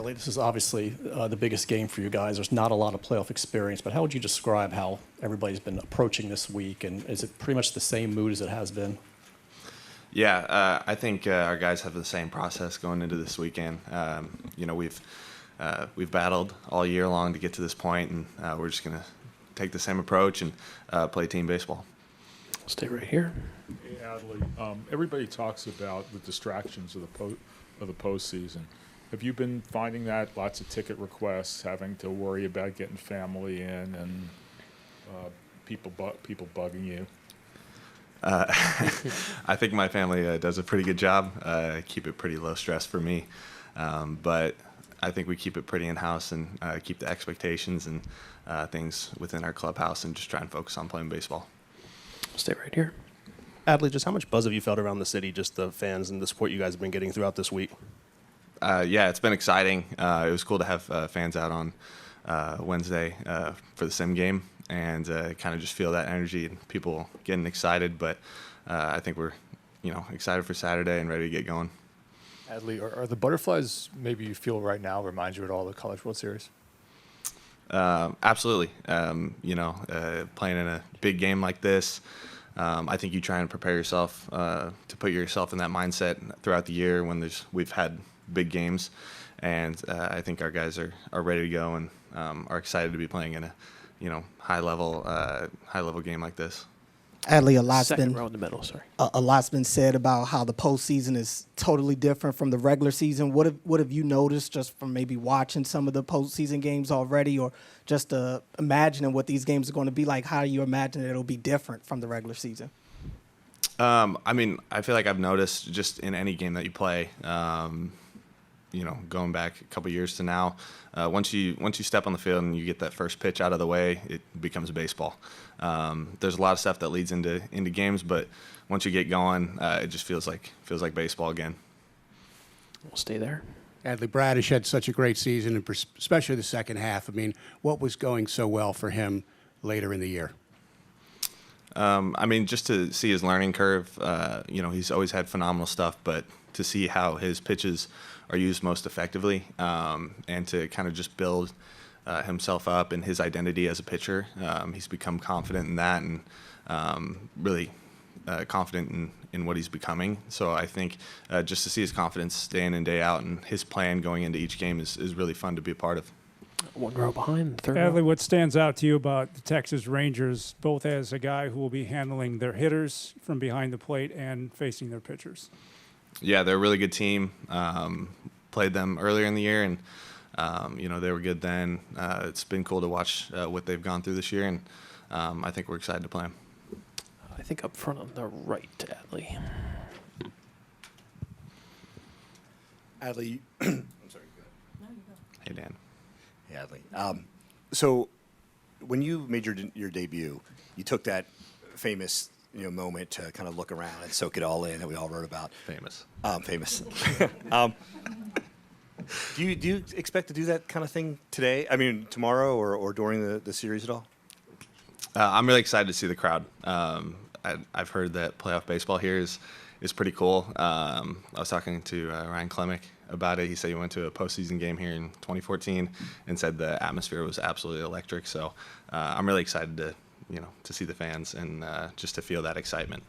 Adley, this is obviously the biggest game for you guys. There's not a lot of playoff experience, but how would you describe how everybody's been approaching this week? And is it pretty much the same mood as it has been? Yeah, I think our guys have the same process going into this weekend. We've battled all year long to get to this point, and we're just going to take the same approach and play team baseball. Stay right here. Hey, Adley, everybody talks about the distractions of the postseason. Have you been finding that lots of ticket requests, having to worry about getting family in, and people bugging you? I think my family does a pretty good job. Keep it pretty low stress for me, but I think we keep it pretty in-house and keep the expectations and things within our clubhouse and just try and focus on playing baseball. Stay right here. Adley, just how much buzz have you felt around the city, just the fans and the support you guys have been getting throughout this week? Yeah, it's been exciting. It was cool to have fans out on Wednesday for the sim game and kind of just feel that energy and people getting excited. But I think we're, excited for Saturday and ready to get going. Adley, are the butterflies maybe you feel right now remind you at all of the College World Series? Absolutely. Playing in a big game like this, I think you try and prepare yourself to put yourself in that mindset throughout the year when we've had big games, and I think our guys are ready to go and are excited to be playing in a high level game like this. Adley, Second row in the middle, sorry. A lot's been said about how the postseason is totally different from the regular season. What have you noticed just from maybe watching some of the postseason games already, or just imagining what these games are going to be like? How do you imagine it'll be different from the regular season? I feel like I've noticed just in any game that you play, going back a couple years to now, once you step on the field and you get that first pitch out of the way, it becomes baseball. There's a lot of stuff that leads into games, but once you get going, it just feels like baseball again. We'll stay there. Adley, Bradish had such a great season, and especially the second half. What was going so well for him later in the year? Just to see his learning curve, he's always had phenomenal stuff, but to see how his pitches are used most effectively, and to kind of just build himself up and his identity as a pitcher. He's become confident in that and really confident in what he's becoming. So I think just to see his confidence day in and day out and his plan going into each game is really fun to be a part of. One row behind, third Adley, row. what stands out to you about the Texas Rangers, both as a guy who will be handling their hitters from behind the plate and facing their pitchers? Yeah, they're a really good team. Played them earlier in the year, and they were good then. It's been cool to watch what they've gone through this year, and I think we're excited to play them. I think up front on the right, Adley. Adley, I'm sorry. Go ahead. No, you go. Hey, Dan. Hey, Adley. So when you made your debut, you took that famous moment to kind of look around and soak it all in that we all wrote about. Famous. Famous. Do you expect to do that kind of thing today? Tomorrow or during the series at all? I'm really excited to see the crowd. I've heard that playoff baseball here is pretty cool. I was talking to Ryan Klemick about it. He said he went to a postseason game here in 2014 and said the atmosphere was absolutely electric. So I'm really excited to see the fans and just to feel that excitement.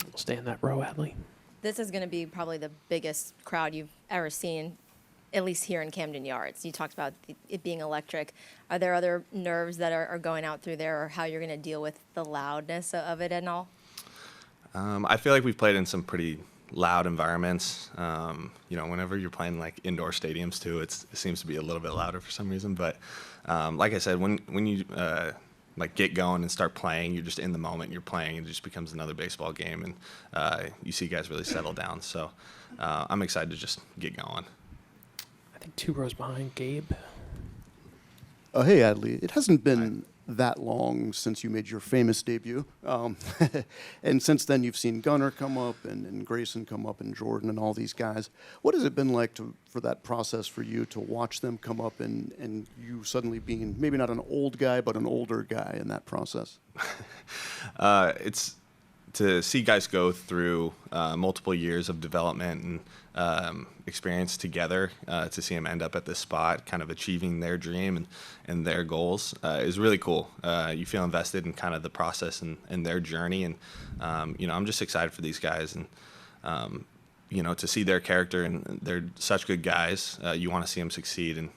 We'll stay in that row, Adley. This is going to be probably the biggest crowd you've ever seen, at least here in Camden Yards. You talked about it being electric. Are there other nerves that are going out through there, or how you're going to deal with the loudness of it and all? I feel like we've played in some pretty loud environments. Whenever you're playing like indoor stadiums too, it seems to be a little bit louder for some reason. But like I said, when you get going and start playing, you're just in the moment. You're playing, and it just becomes another baseball game, and you see guys really settle down. So I'm excited to just get going. I think 2 rows behind, Gabe. Hey, Adley. It hasn't been that long since you made your famous debut. And since then, you've seen Gunnar come up and Grayson come up and Jordan and all these guys. What has it been like for that process for you to watch them come up and you suddenly being maybe not an old guy, but an older guy in that process? It's to see guys go through multiple years of development and experience together, to see them end up at this spot, kind of achieving their dream and their goals, is really cool. You feel invested in kind of the process and their journey, and I'm just excited for these guys, and to see their character, and they're such good guys. You want to see them succeed, and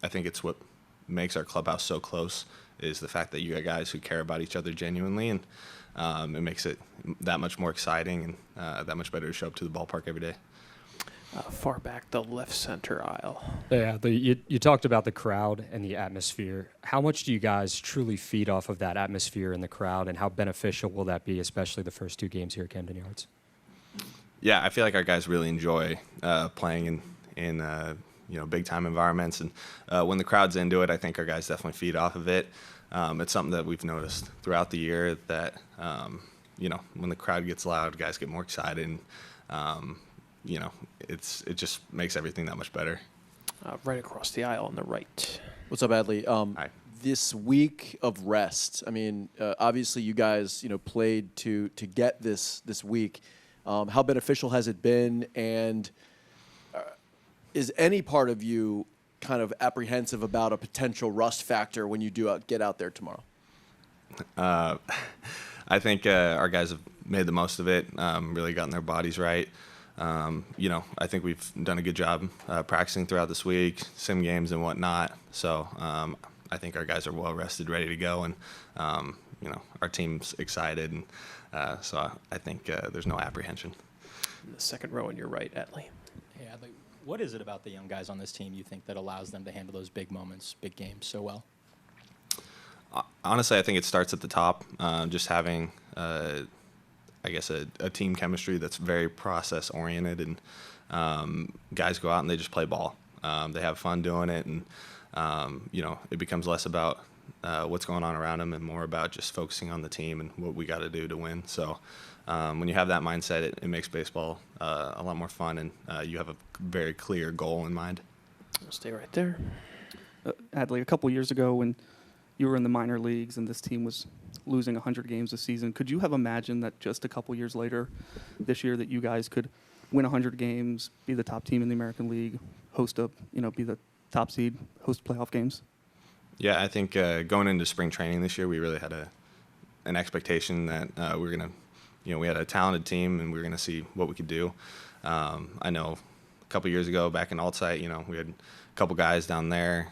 I think it's what makes our clubhouse so close, is the fact that you got guys who care about each other genuinely, and it makes it that much more exciting and that much better to show up to the ballpark every day. Far back, the left center aisle. Yeah, you talked about the crowd and the atmosphere. How much do you guys truly feed off of that atmosphere and the crowd, and how beneficial will that be, especially the first 2 games here at Camden Yards? Yeah, I feel like our guys really enjoy playing in big time environments, and when the crowd's into it, I think our guys definitely feed off of it. It's something that we've noticed throughout the year that when the crowd gets loud, guys get more excited, and it just makes everything that much better. Right across the aisle on the right. What's up, Adley? Hi. This week of rest, I mean, obviously you guys, played to get this week. How beneficial has it been? And is any part of you kind of apprehensive about a potential rust factor when you do get out there tomorrow? I think our guys have made the most of it, really gotten their bodies right. I think we've done a good job practicing throughout this week, sim games and whatnot. So I think our guys are well rested, ready to go, and our team's excited, and so I think there's no apprehension. In the second row on your right, Adley. Hey, Adley, what is it about the young guys on this team you think that allows them to handle those big moments, big games so well? Honestly, I think it starts at the top, just having a team chemistry that's very process oriented, and guys go out and they just play ball. They have fun doing it, and it becomes less about what's going on around them and more about just focusing on the team and what we got to do to win. So when you have that mindset, it makes baseball a lot more fun, and you have a very clear goal in mind. I'll stay right there. Adley, a couple years ago when you were in the minor leagues and this team was losing 100 games a season, could you have imagined that just a couple years later this year that you guys could win 100 games, be the top team in the American League, be the top seed, host playoff games? Yeah, I think going into spring training this year, we really had an expectation that we had a talented team and we were going to see what we could do. I know a couple years ago back in Altsite, we had a couple guys down there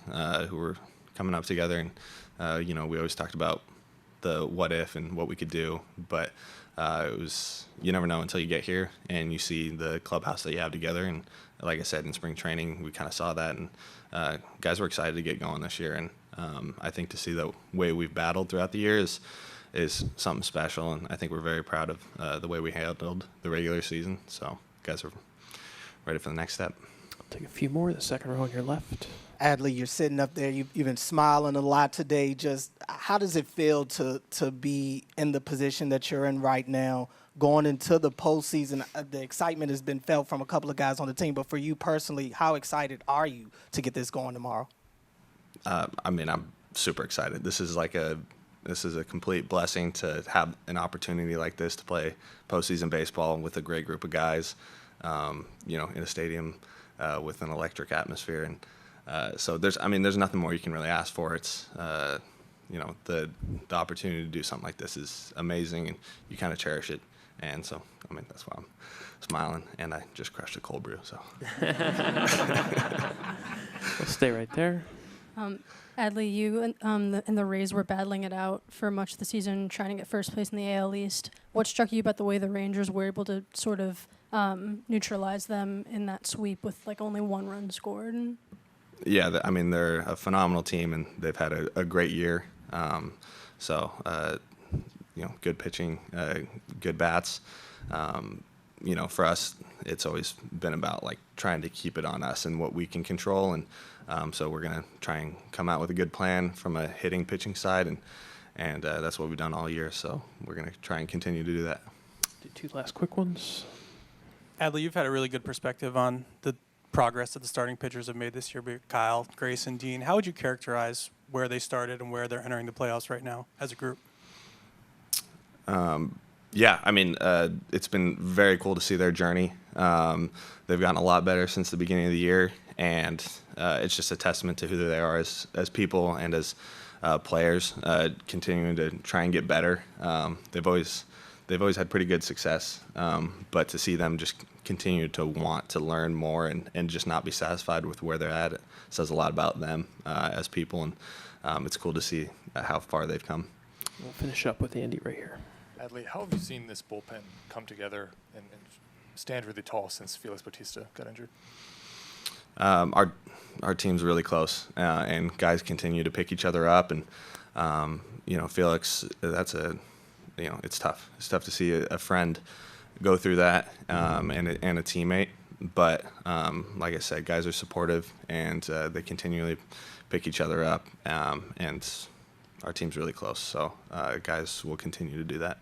who were coming up together, and we always talked about the what if and what we could do, but it was, you never know until you get here and you see the clubhouse that you have together. And like I said, in spring training, we kind of saw that, and guys were excited to get going this year. And I think to see the way we've battled throughout the year is something special, and I think we're very proud of the way we handled the regular season. So guys are ready for the next step. I'll take a few more. The second row on your left. Adley, you're sitting up there. You've been smiling a lot today. Just how does it feel to be in the position that you're in right now, going into the postseason? The excitement has been felt from a couple of guys on the team, but for you personally, how excited are you to get this going tomorrow? I'm super excited. This is a complete blessing to have an opportunity like this to play postseason baseball with a great group of guys, in a stadium with an electric atmosphere. And so there's nothing more you can really ask for. It's, the opportunity to do something like this is amazing, and you kind of cherish it. And so, that's why I'm smiling, and I just crushed a cold brew, so. We'll stay right there. Adley, you and the Rays were battling it out for much of the season, trying to get first place in the AL East. What struck you about the way the Rangers were able to sort of neutralize them in that sweep with only 1 run scored? Yeah, they're a phenomenal team, and they've had a great year. Good pitching, good bats. For us, it's always been about trying to keep it on us and what we can control, and so we're gonna try and come out with a good plan from a hitting, pitching side, and that's what we've done all year. So we're gonna try and continue to do that. Do 2 last quick ones. Adley, you've had a really good perspective on the progress that the starting pitchers have made this year, Kyle, Grace, and Dean. How would you characterize where they started and where they're entering the playoffs right now as a group? Yeah, I mean, it's been very cool to see their journey. They've gotten a lot better since the beginning of the year, and it's just a testament to who they are as people and as players, continuing to try and get better. They've always had pretty good success, but to see them just continue to want to learn more and just not be satisfied with where they're at, it says a lot about them as people, and it's cool to see how far they've come. We'll finish up with Andy right here. Adley, how have you seen this bullpen come together and stand really tall since Felix Bautista got injured? Our team's really close, and guys continue to pick each other up. And Felix, it's tough. It's tough to see a friend go through that, and a teammate. But like I said, guys are supportive, and they continually pick each other up. And our team's really close, so guys will continue to do that.